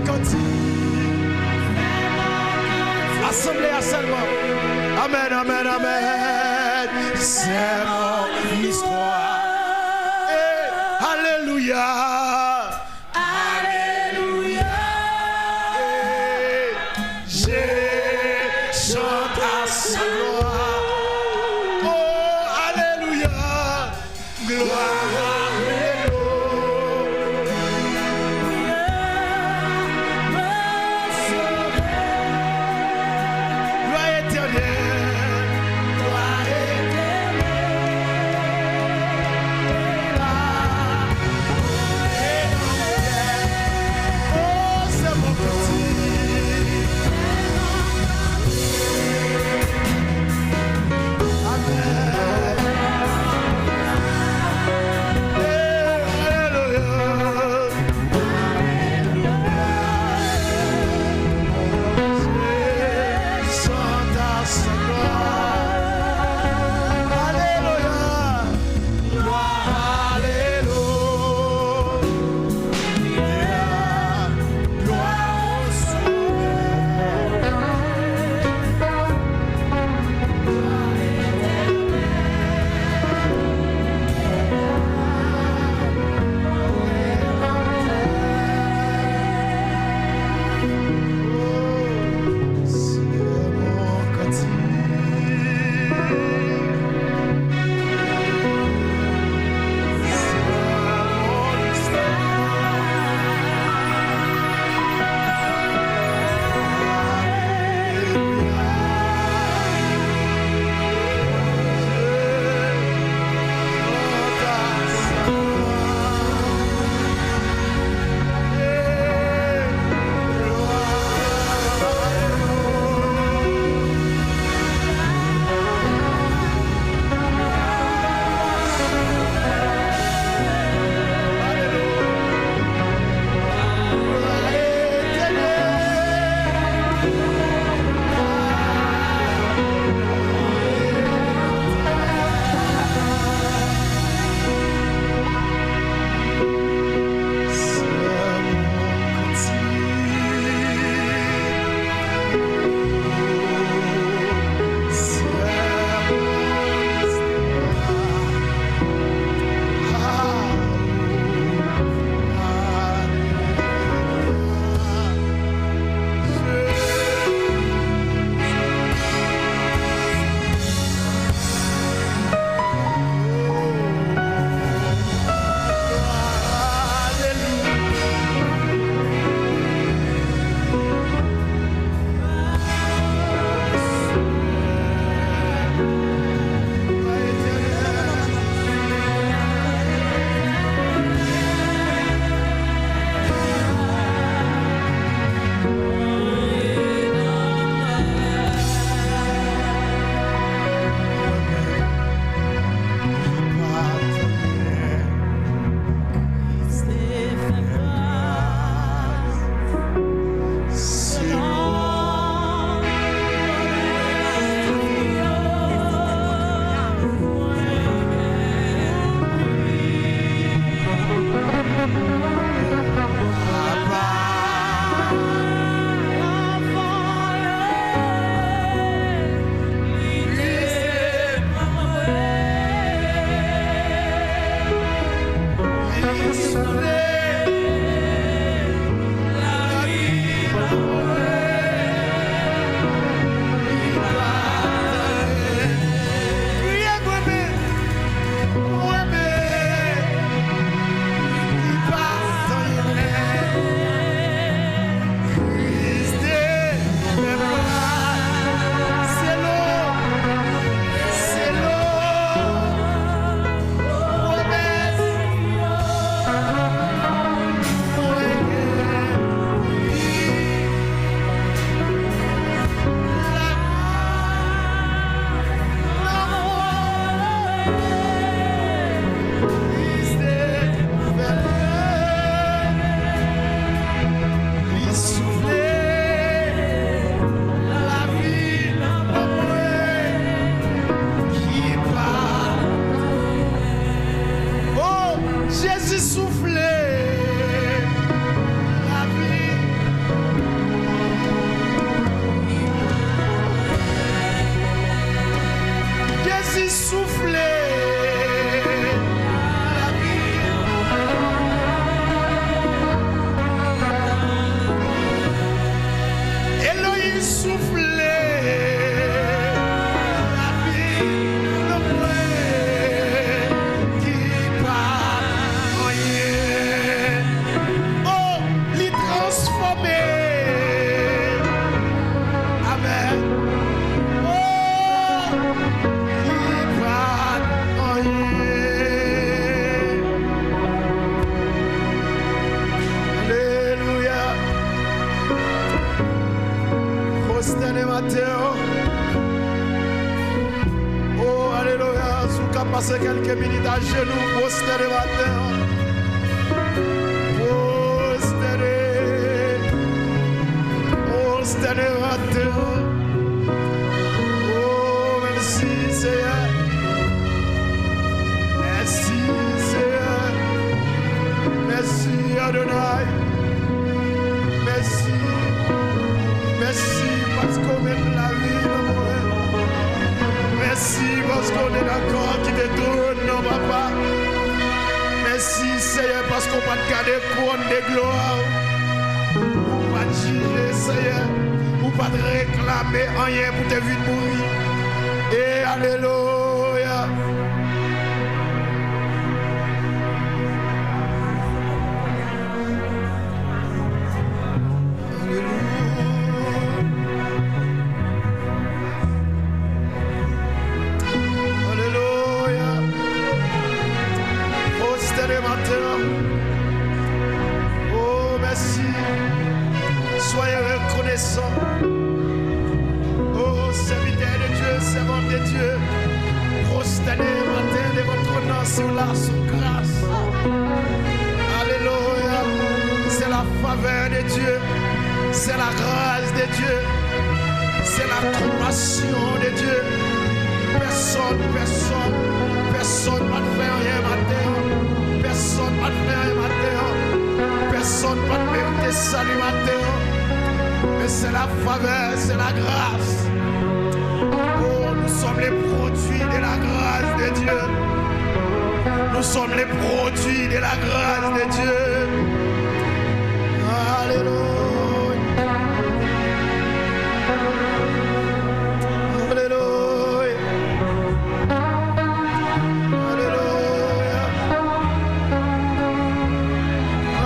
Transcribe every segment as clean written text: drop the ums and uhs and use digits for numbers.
cantique. Assemblée à seulement. Amen, amen, amen. C'est mon histoire. Et alléluia. Alléluia. Et je chante à sa gloire. Oh, alléluia. Gloire. Amen. Amen. Oh, il va Alléluia. Prosternez matin. Oh, alléluia. Si vous pouvez passer quelques minutes à genoux, prosternez matin. Prosternez matin. Oh, merci Seigneur. Merci Seigneur. Merci Adonai. Merci. Merci parce qu'on mène la vie de moi. Merci parce qu'on est d'accord qui te tourne, non papa. Merci Seigneur parce qu'on va te garder couronne de gloire. On va te juger Seigneur. On va te réclamer rien pour te vite mourir. Et alléluia. Oh, merci. Soyez reconnaissants. Oh, serviteur de Dieu, servante de Dieu. Prosternez matin de votre nom sur la sous grâce. Alléluia. C'est la faveur de Dieu. C'est la grâce de Dieu. C'est la compassion de Dieu. Personne ne va te faire rien matin. Personne ne va te faire rien matin. Personne ne va te mériter salut matin. Mais c'est la faveur, c'est la grâce. Oh, nous sommes les produits de la grâce de Dieu. Nous sommes les produits de la grâce de Dieu. Alléluia. Alléluia. Alléluia.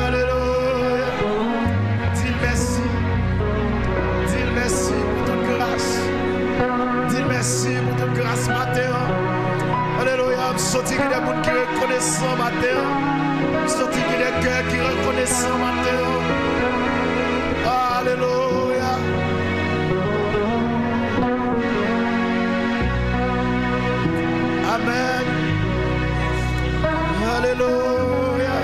Alléluia. Dis merci. Dis merci pour ton grâce. Dis merci pour ton grâce matin. Alléluia. Je sortis des gens qui reconnaissent matin. Je sortis des cœurs qui reconnaissent matin. Alléluia. Amen. Alléluia.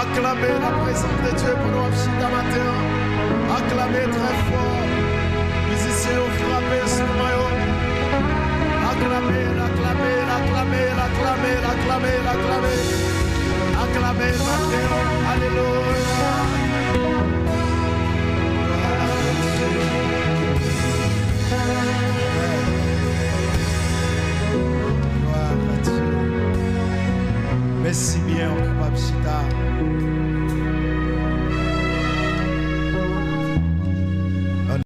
Acclamez la présence de Dieu pour nous ce matin. Acclamez très fort. Musiciens, vous frappez sur le maillot. Acclamez, l'acclamez, l'acclamez, l'acclamez, l'acclamez, l'acclamez. Acclamez matin. Alléluia. Merci bien, Papa Chita.